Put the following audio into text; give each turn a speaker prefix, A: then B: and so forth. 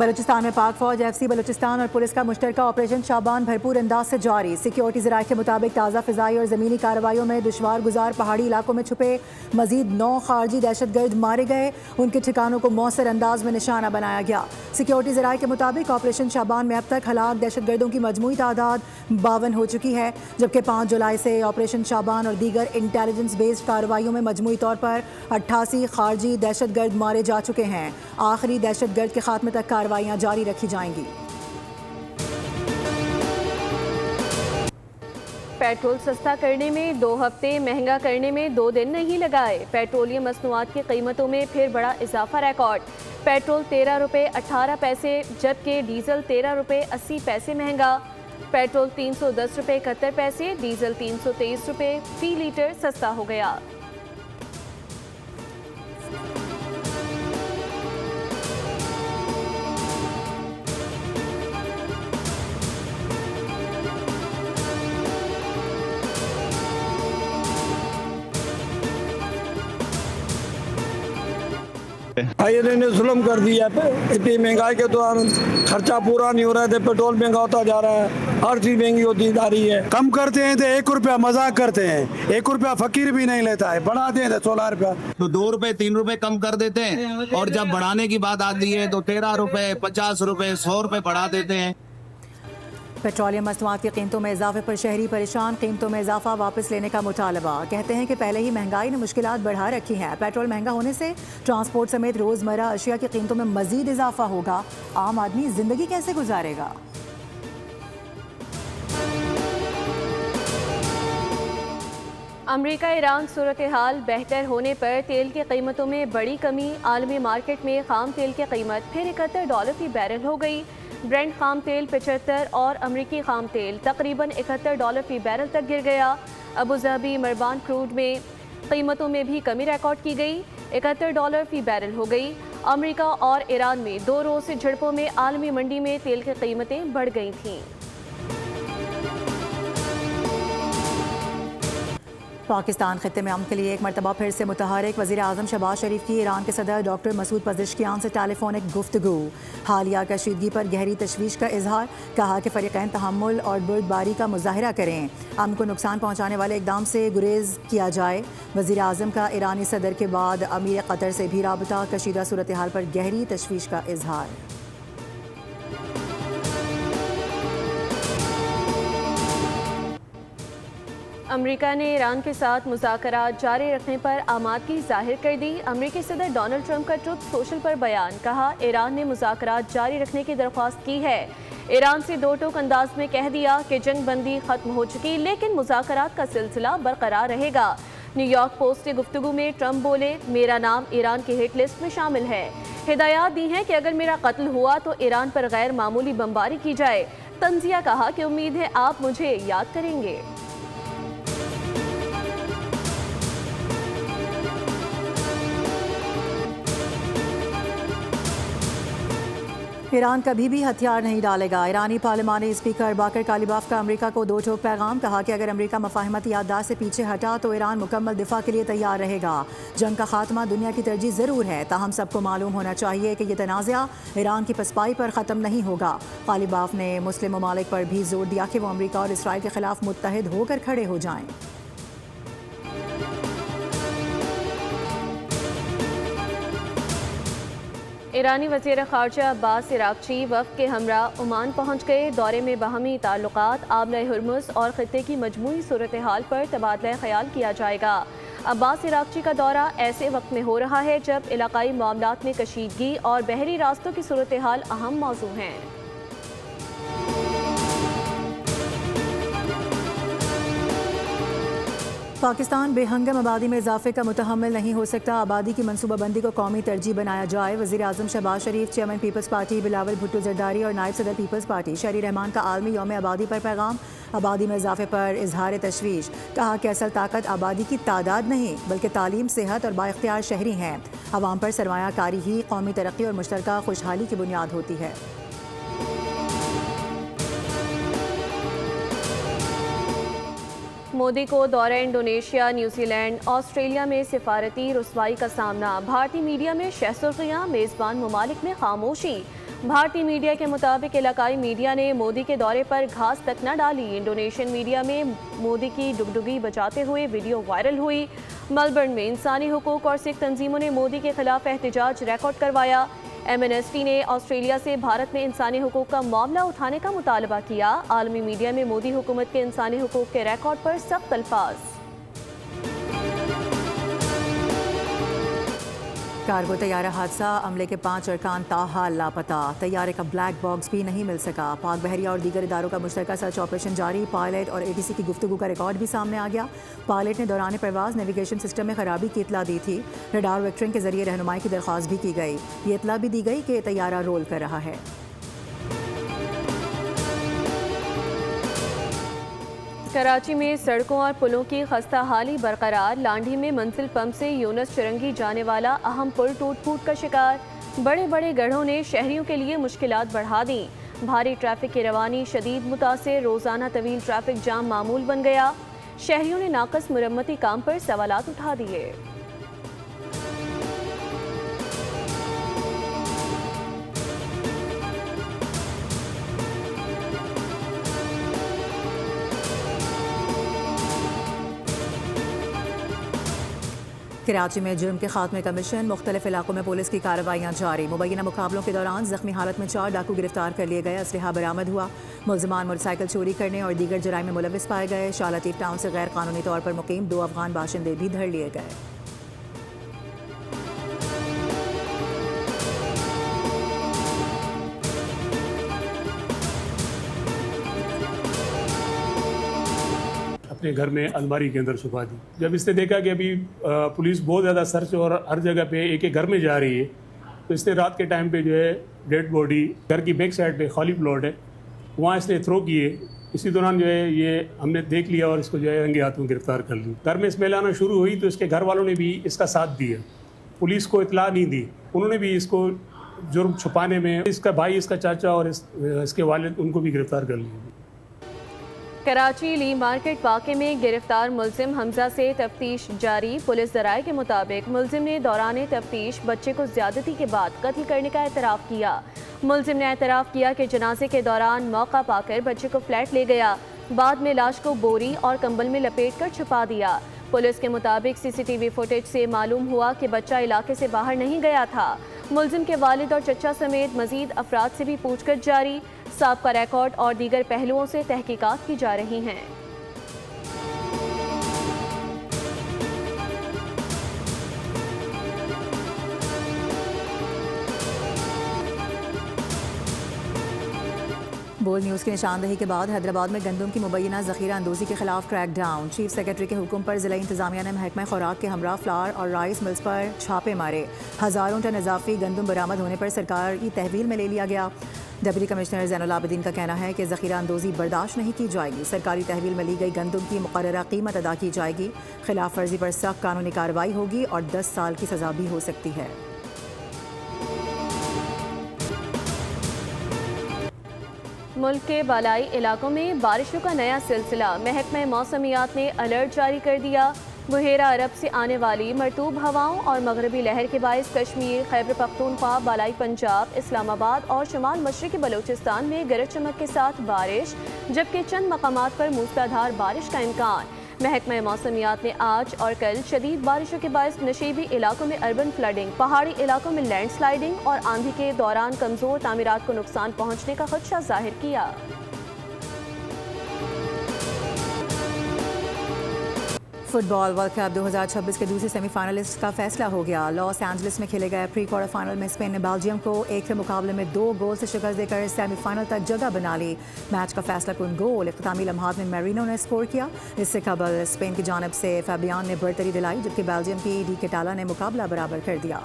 A: बलूचिस्तान में पाक फौज, FC बलूचिस्तान और पुलिस का मुश्तरका ऑपरेशन शाबान भरपूर अंदाज से जारी। सिक्योरिटी ज़राए के मुताबिक ताज़ा फ़िज़ाई और ज़मीनी कार्रवाइयों में दुश्वार गुजार पहाड़ी इलाकों में छुपे मजीद 9 खारजी दहशतगर्द मारे गए। उनके ठिकानों को मौसर अंदाज में निशाना बनाया गया। सिक्योरिटी ज़राए के मुताबिक ऑपरेशन शाबान में अब तक हलाक दहशतगर्दों की मजमूई तादाद 52 हो चुकी है, जबकि 5 जुलाई से ऑपरेशन शाबान और दीगर इंटेलिजेंस बेस्ड कार्रवाइयों में मजमूई तौर पर 88 खारजी दहशतगर्द मारे जा चुके हैं। आखिरी दहशतगर्द के खात्मे तक कार्रवाइयां जारी रखी जाएंगी।
B: पेट्रोल सस्ता करने में 2 हफ्ते, महंगा करने में 2 दिन नहीं लगाए। पेट्रोलियम मसनूआत की कीमतों में फिर बड़ा इजाफा रिकॉर्ड। पेट्रोल 13 रुपये 18 पैसे जबकि डीजल 13 रुपये 80 पैसे महंगा। पेट्रोल 310 रुपये 71 पैसे, डीजल 323 रुपये फी लीटर सस्ता हो गया।
C: आईएनए ने जुल्म कर दिया है। इतनी महंगाई के दौरान खर्चा पूरा नहीं हो रहा है, पेट्रोल महंगा होता जा रहा है, हर चीज महंगी होती जा रही है।
D: कम करते हैं तो 1 रुपया मजाक करते हैं, 1 रुपया फकीर भी नहीं लेता है, बढ़ाते हैं तो 16 रुपया,
E: तो 2 रुपए 3 रुपए कम कर देते हैं, और जब बढ़ाने की बात आती है तो 13 रुपए 50 रुपए 100 रुपए बढ़ा देते हैं।
A: पेट्रोलियम मसनूआत की कीमतों में इजाफे पर शहरी परेशान। कीमतों में इजाफा वापस लेने का मुतालबा। कहते हैं कि पहले ही महंगाई ने मुश्किलात बढ़ा रखी हैं। पेट्रोल महंगा होने से ट्रांसपोर्ट समेत रोज़मर्रा अशिया की कीमतों में मजीद इजाफा होगा। आम आदमी जिंदगी कैसे गुजारेगा?
B: अमेरिका ईरान सूरत हाल बेहतर होने पर तेल की कीमतों में बड़ी कमी। आलमी मार्केट में खाम तेल की कीमत फिर $71 फी बैरल हो गई। ब्रेंट खाम तेल 75 और अमरीकी खाम तेल तकरीबन $71 फी बैरल तक गिर गया। अबू धाबी मरबान क्रूड में कीमतों में भी कमी रिकॉर्ड की गई, $71 फी बैरल हो गई। अमेरिका और ईरान में 2 रोज़ से झड़पों में आलमी मंडी में तेल की कीमतें बढ़ गई थीं।
A: पाकिस्तान खित्ते में अमन के लिए एक मरतबा फिर से मुतहरिक। वज़ीर आज़म शहबाज शरीफ की ईरान के सदर डॉक्टर मसूद पज़ेश्कियान से टेलीफोनिक गुफ्तगू। हालिया कशीदगी पर गहरी तशवीश का इजहार। कहा कि फ़रीक़ैन तहम्मुल और बुर्दबारी का मुज़ाहिरा करें, अमन को नुकसान पहुँचाने वाले इक़दाम से गुरेज किया जाए। वज़ीर आज़म का ईरानी सदर के बाद अमीर क़तर से भी राबता। कशीदा सूरत हाल पर गहरी तशवीश का इजहार।
B: अमेरिका ने ईरान के साथ मुज़ाकरात जारी रखने पर आमादगी जाहिर कर दी। अमेरिकी सदर डोनाल्ड ट्रंप का ट्रुथ सोशल पर बयान। कहा, ईरान ने मुज़ाकरात जारी रखने की दरख्वास्त की है। ईरान से 2 टोक अंदाज में कह दिया कि जंग बंदी खत्म हो चुकी, लेकिन मुज़ाकरात का सिलसिला बरकरार रहेगा। न्यूयॉर्क पोस्ट की गुफ्तगू में ट्रंप बोले, मेरा नाम ईरान की हिट लिस्ट में शामिल है। हिदायत दी है कि अगर मेरा कत्ल हुआ तो ईरान पर गैर मामूली बमबारी की जाए। तंजिया कहा कि उम्मीद है आप मुझे याद करेंगे।
A: ईरान कभी भी हथियार नहीं डालेगा। ईरानी पार्लिमानी स्पीकर बाकर कालिबाफ का अमेरिका को 2 टोक पैगाम। कहा कि अगर अमेरिका मफाहमती याददाश्त से पीछे हटा तो ईरान मुकम्मल दिफा के लिए तैयार रहेगा। जंग का खात्मा दुनिया की तरजीह ज़रूर है, ताहम सबको मालूम होना चाहिए कि यह तनाज़ा ईरान की पसपाई पर ख़त्म नहीं होगा। कालिबाफ ने मुस्लिम ममालिक पर भी जोर दिया कि वो अमेरिका और इसराइल के खिलाफ मुत्तहिद होकर खड़े हो जाएं।
B: ईरानी वज़ीर ख़ारजा अब्बास इराक़ची वफ़द के हमरा ओमान पहुँच गए। दौरे में बाहमी ताल्लुक़ात, आमले हुर्मुज़ और ख़ित्ते की मजमूई सूरत हाल पर तबादला ख़याल किया जाएगा। अब्बास इराक़ची का दौरा ऐसे वक्त में हो रहा है जब इलाक़ाई मामलात में कशीदगी और बहरी रास्तों की सूरत हाल अहम मौजू हैं।
A: पाकिस्तान बेहंगम आबादी में इजाफे का मुतहम्मिल नहीं हो सकता। आबादी की मनसूबाबंदी को कौमी तरजीह बनाया जाए। वज़ीर आज़म Shahbaz Sharif, chairman Peoples Party Bilawal Bhutto Zardari और नायब सदर पीपल्स पार्टी शहरी रहमान का आलमी यौम आबादी पर पैगाम। आबादी में इजाफे पर इजहार तशवीश। कहा कि असल ताकत आबादी की तादाद नहीं बल्कि तालीम, सेहत और बाइख्तियार शहरी हैं। अवाम पर सरमायाकारी ही कौमी तरक्की और मुश्तरका खुशहाली की बुनियाद होती है।
B: मोदी को दौरा इंडोनेशिया, न्यूजीलैंड, ऑस्ट्रेलिया में सिफारती रुसवाई का सामना। भारतीय मीडिया में शहसुर्खियां, मेज़बान ममालिक में खामोशी। भारतीय मीडिया के मुताबिक इलाकाई मीडिया ने मोदी के दौरे पर घास तक न डाली। इंडोनेशियन मीडिया में मोदी की डुगडुगी बजाते हुए वीडियो वायरल हुई। मेलबर्न में इंसानी हुकूक और सिख तंजीमों ने मोदी के खिलाफ एहतजाज रिकॉर्ड करवाया। एमनेस्टी ने ऑस्ट्रेलिया से भारत में इंसानी हुकूक का मामला उठाने का मुतालबा किया। आलमी मीडिया में मोदी हुकूमत के इंसानी हुकूक के रिकॉर्ड पर सख्त अल्फाज।
A: कार्गो तैयारा हादसा, अमले के 5 अरकान ताहाल लापता। तैयारे का ब्लैक बॉक्स भी नहीं मिल सका। पाक बहरिया और दीगर इदारों का मुश्तरका सर्च ऑपरेशन जारी। पायलट और ATC की गुफ्तगू का रिकॉर्ड भी सामने आ गया। पायलट ने दौरान परवाज नेविगेशन सिस्टम में खराबी की इतला दी थी। रडार वेक्टरिंग के जरिए रहनुमाई की दरख्वास्त भी की गई। ये इतला भी दी गई कि तैयारा रोल कर रहा है।
B: कराची में सड़कों और पुलों की खस्ता हाली बरकरार। लांढी में मंजिल पंप से यूनुस चुरंगी जाने वाला अहम पुल टूट फूट का शिकार। बड़े बड़े गढ़ों ने शहरियों के लिए मुश्किलात बढ़ा दी। भारी ट्रैफिक की रवानी शदीद मुतासिर। रोजाना तवील ट्रैफिक जाम मामूल बन गया। शहरियों ने नाकस मुरम्मती काम पर सवालात उठा दिए।
A: कराची में जुर्म के खात्मे का मिशन, मुख्तलिफ इलाकों में पुलिस की कार्रवाइयाँ जारी। मुबैना मुकाबलों के दौरान जख्मी हालत में 4 डाकू गिरफ्तार कर लिए गए। असलहा बरामद हुआ। मुलजमान मोटरसाइकिल चोरी करने और दीगर जराइम में मुलविस पाए गए। शाह लतीफ टाउन से गैर कानूनी तौर पर मुकीम 2 अफगान बाशिंदे भी धर लिए गए।
F: अपने घर में अलमारी के अंदर छुपा दी। जब इसने देखा कि अभी पुलिस बहुत ज़्यादा सर्च और हर जगह पे एक एक घर में जा रही है, तो इसने रात के टाइम पे जो है डेड बॉडी घर की बैक साइड पे खाली प्लॉट है, वहाँ इसने थ्रो किए। इसी दौरान जो है ये हमने देख लिया और इसको जो है रंगे हाथों गिरफ्तार कर लिया। घर में स्मेल आना शुरू हुई तो इसके घर वालों ने भी इसका साथ दिया। पुलिस को इतला नहीं दी, उन्होंने भी इसको जुर्म छुपाने में इसका भाई, इसका चाचा और इसके वालिद, उनको भी गिरफ्तार कर लिया।
B: कराची ली मार्केट वाक़े में गिरफ्तार मुलजिम हमजा से तफ्तीश जारी। पुलिस ज़राए के मुताबिक मुलजिम ने दौरान तफ्तीश बच्चे को ज्यादती के बाद कत्ल करने का एतराफ़ किया। मुलजिम ने एतराफ़ किया कि जनाजे के दौरान मौका पाकर बच्चे को फ्लैट ले गया। बाद में लाश को बोरी और कंबल में लपेट कर छुपा दिया। पुलिस के मुताबिक CCTV फुटेज से मालूम हुआ कि बच्चा इलाके से बाहर नहीं गया था। मुलजिम के वालिद और चचा समेत मजीद अफराद से भी पूछताछ जारी। साबका रिकॉर्ड और दीगर पहलुओं से तहकीकात की जा रही हैं।
A: बोल न्यूज़ की निशानदही के बाद हैदराबाद में गंदम की मुबैना ज़ख़ीरा अंदोज़ी के खिलाफ क्रैक डाउन। चीफ सेक्रेटरी के हुक्म पर ज़िला इंतज़ामिया ने महकमा खुराक के हमरा फ्लावर और राइस मिल्स पर छापे मारे। हज़ारों टन इजाफी गंदम बरामद होने पर सरकार की तहवील में ले लिया गया। डिप्टी कमिश्नर ज़ैनुल आबिदीन का कहना है कि ज़ख़ीरा अंदोज़ी बर्दाश्त नहीं की जाएगी। सरकारी तहवील में ली गई गंदम की मुक़र्ररा कीमत अदा की जाएगी। खिलाफ वर्जी पर सख्त कानूनी कार्रवाई होगी और 10 साल की सज़ा भी हो सकती है।
B: मुल्क के बालाई इलाकों में बारिशों का नया सिलसिला। महकमा मौसमियात ने अलर्ट जारी कर दिया। बुहेरा अरब से आने वाली मरतूब हवाओं और मगरबी लहर के बायस कश्मीर, खैबर पख्तूनख्वा, बालाई पंजाब, इस्लामाबाद और शुमाल मशरक़ी बलूचिस्तान में गरज चमक के साथ बारिश, जबकि चंद मकामात पर मूसलाधार बारिश का इम्कान। महकमा मौसमियात ने आज और कल शदीद बारिशों के बायस नशीबी इलाकों में अर्बन फ्लडिंग, पहाड़ी इलाकों में लैंडस्लाइडिंग और आंधी के दौरान कमज़ोर तामीरात को नुकसान पहुँचने का खदशा जाहिर किया।
A: फुटबॉल वर्ल्ड कप 2026 के दूसरे सेमीफाइनलिस्ट का फैसला हो गया। लॉस एंजलिस में खेले गए प्री क्वार्टर फाइनल में स्पेन ने बेल्जियम को 1 के मुकाबले में 2 गोल से शिकस्त देकर सेमीफाइनल तक जगह बना ली। मैच का फैसला कुन गोल इख्तितामी लम्हात में मैरिनो ने स्कोर किया। इससे कबल स्पेन की जानिब से फैबियान ने बढ़तरी दिलाई, जबकि बेल्जियम की डी केटाला ने मुकाबला बराबर कर दिया।